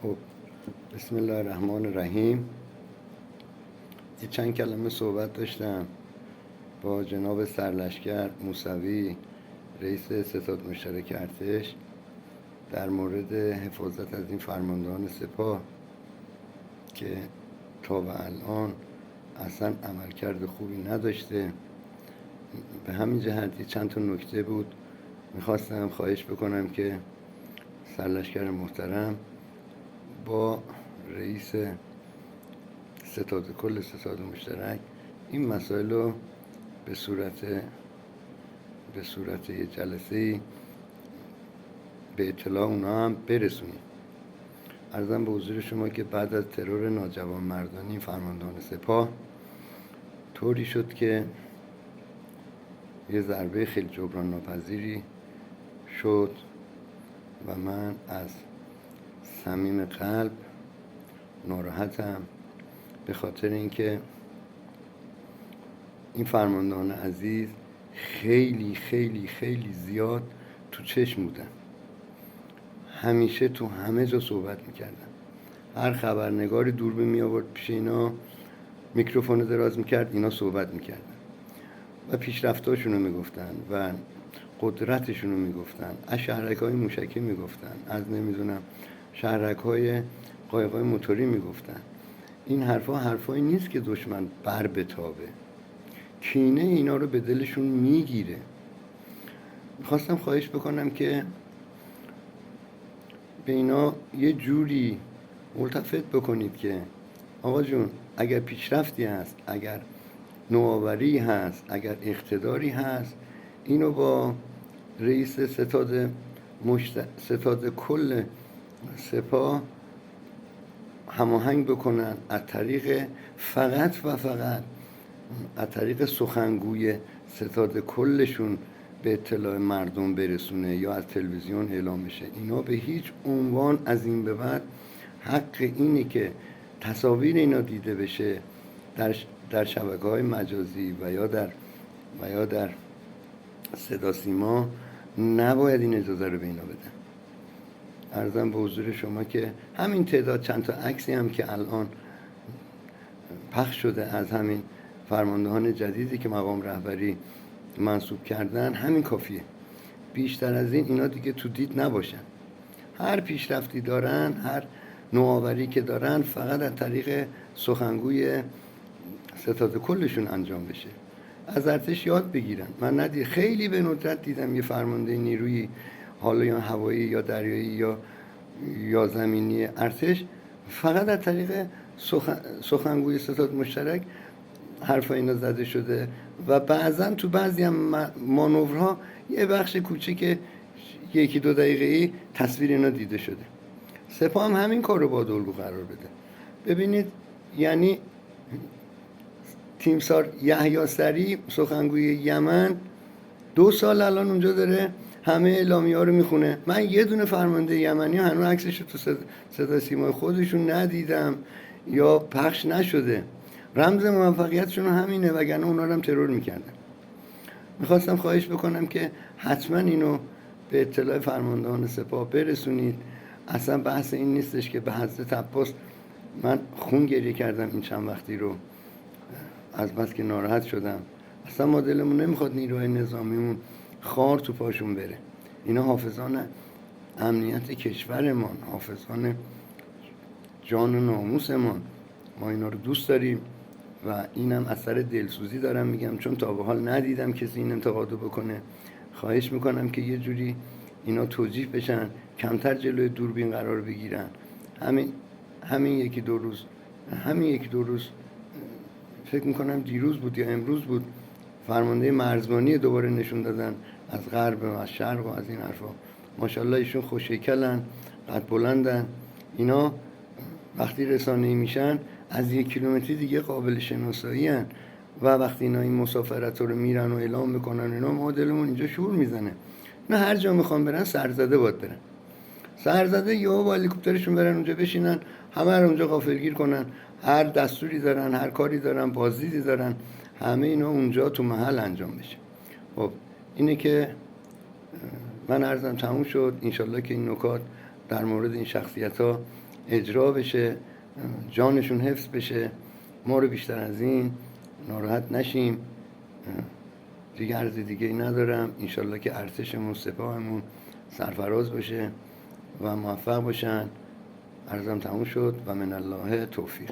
خب، بسم الله الرحمن الرحیم. یه چند کلمه صحبت داشتم با جناب سرلشکر موسوی، رئیس ستاد مشترک ارتش، در مورد حفاظت از این فرماندهان سپاه که تا به الان اصلا عملکرد خوبی نداشته. به همین جهت چند تا نکته بود میخواستم خواهش بکنم که سرلشکر محترم با رئیس ستاد کل ستاد مشترک این مسائل رو به صورت یه جلسه‌ای به اطلاع اونا هم برسونیم. عرضم به حضور شما که بعد از ترور ناجوانمردانه فرماندهان سپاه طوری شد که یه ضربه خیلی جبران ناپذیری شد و من از صمیم قلب ناراحتم، به خاطر اینکه این فرماندهان عزیز خیلی خیلی خیلی زیاد تو چشم بودن، همیشه تو همه جا صحبت میکردن. هر خبرنگاری دوربین می آورد پیش اینا، میکروفون دراز میکرد، اینا صحبت میکردن و پیشرفتاشونو میگفتن و قدرتشونو میگفتن، از شهرک‌های موشکی میگفتن، از نمیدونم شهرک‌های قایق‌های موتوری میگفتن. این حرفایی نیست که دشمن بر بتابه، کینه اینا رو به دلشون میگیره. میخواستم خواهش بکنم که به اینا یه جوری ملتفت بکنید که آقا جون، اگر پیشرفتی هست، اگر نوآوری هست، اگر اقتداری هست، اینو با رئیس ستاد کل سپاه هماهنگ بکنن، از طریق فقط از طریق سخنگوی ستاد کلشون به اطلاع مردم برسونه یا از تلویزیون اعلام بشه. اینا به هیچ عنوان از این به بعد حق اینی که تصاویر اینا دیده بشه در شبکه‌های مجازی و یا در صدا سیما نباید این اجازه رو به اینا بدن. عرضم به حضور شما که همین تعداد چند تا عکسی هم که الان پخش شده از همین فرماندهان جدیدی که مقام رهبری منصوب کردن، همین کافیه. بیشتر از این اینا دیگه تو دید نباشن. هر پیشرفتی دارن، هر نوآوری که دارن، فقط از طریق سخنگوی ستاد کلشون انجام بشه. از ارتش یاد بگیرن. من خیلی به ندرت دیدم یه فرمانده نیروی حالا یا هوایی یا دریایی یا زمینی ارتش فقط از طریق سخنگوی ستاد مشترک حرف اینا زده شده و بعضا تو بعضی هم مانورها یه بخش کوچیک 1-2 دقیقه‌ای تصویر اینا دیده شده. سپاه هم همین کار رو با الگو قرار بده. ببینید، یعنی تیمسار یحیی سریع سخنگوی یمن 2 سال الان اونجا داره همه اعلامیه‌ها رو میخونه. من یه دونه فرمانده یمنی هنوز عکسش رو تو صدا سیمای خودشون ندیدم یا پخش نشده. رمز موفقیتشون همینه، وگرنه اونا رو هم ترور میکردن. میخواستم خواهش بکنم که حتما اینو به اطلاع فرماندهان سپاه برسونید. اصلا بحث این نیستش که به حضرت عباس من خون گریه کردم این چند وقتی رو، از بس که ناراحت شدم. اصلا ما دلمون نمیخواد نیروهای نظامیمون خار تو پاشون بره. اینا حافظان امنیت کشورمان، حافظان جان و ناموسمان. ما اینا رو دوست داریم و اینم اثر دلسوزی دارم میگم، چون تا به حال ندیدم کسی این انتقادو بکنه. خواهش میکنم که یه جوری اینا توجیه بشن، کمتر جلوی دوربین قرار بگیرن. همین یکی دو روز فکر میکنم دیروز بود یا امروز بود، فرمانده مرزبانی دوباره نشون دادن از غرب و از شرق و از این حرفا. ماشاءالله ایشون خوش‌هیکلن، قد بلندن. اینا وقتی رسانه‌ای میشن از 1 کیلومتری دیگه قابل شناسایی هن و وقتی اینا این مسافرت رو میرن و اعلام میکنن، اینا ما دلمون اینجا شور میزنه. نه هر جا میخوان برن سرزده باید برن. سرزده یا با هلیکوپترشون برن اونجا بشینن، همه رو اونجا غافلگیر کنن. هر دستوری دارن، هر کاری دارن، بازدیدی دارن، همه اینا اونجا تو محل انجام بشه. خب اینه که من عرضم تموم شد. انشالله که این نکات در مورد این شخصیت ها اجرا بشه، جانشون حفظ بشه. ما رو بیشتر از این ناراحت نشیم. دیگه عرض دیگه ای ندارم. انشالله که ارتشمون، سپاهمون سرفراز باشه و موفق باشن. عرضم تموم شد و من الله توفیق.